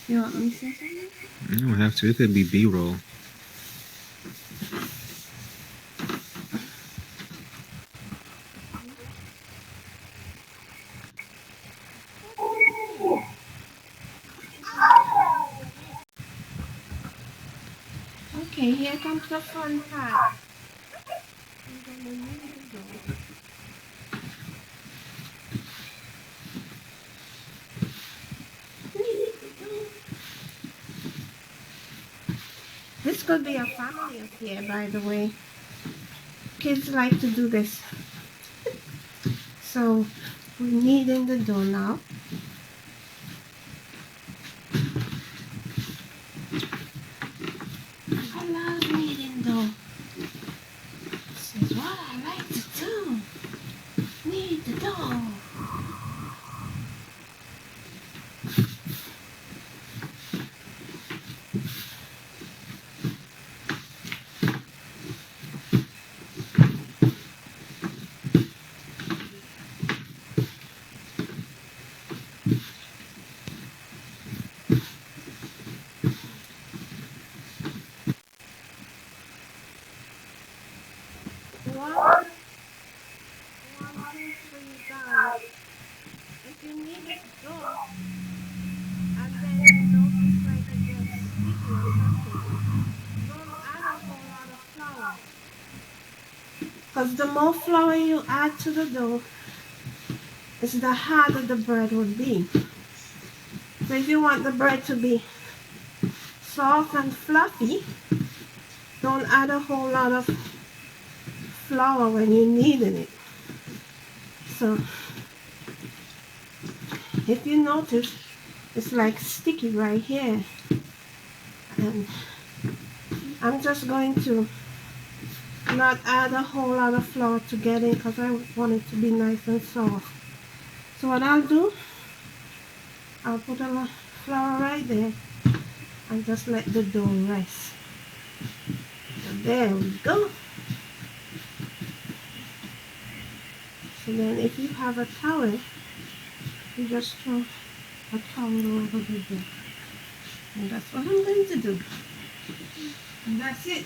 You want me to say something? You don't have to. It could be B-roll. Okay, here comes the fun part. We're gonna knead the dough. Knead the dough. This could be a family affair, by the way. Kids like to do this. So we're kneading the dough now. I love kneading dough. This is what I like to do. Knead the dough. One, one thing for you guys. If you knead the dough and then you notice like it gets sticky or something, don't add a whole lot of flour. Because the more flour you add to the dough, is the harder the bread would be. So if you want the bread to be soft and fluffy, don't add a whole lot of flour when you're kneading it. So if you notice, it's like sticky right here. And I'm just going to not add a whole lot of flour to get it because I want it to be nice and soft. So what I'll do, I'll put a flour right there and just let the dough rest. So there we go. So then if you have a towel, you just throw a towel over the dough. And that's what I'm going to do. And that's it.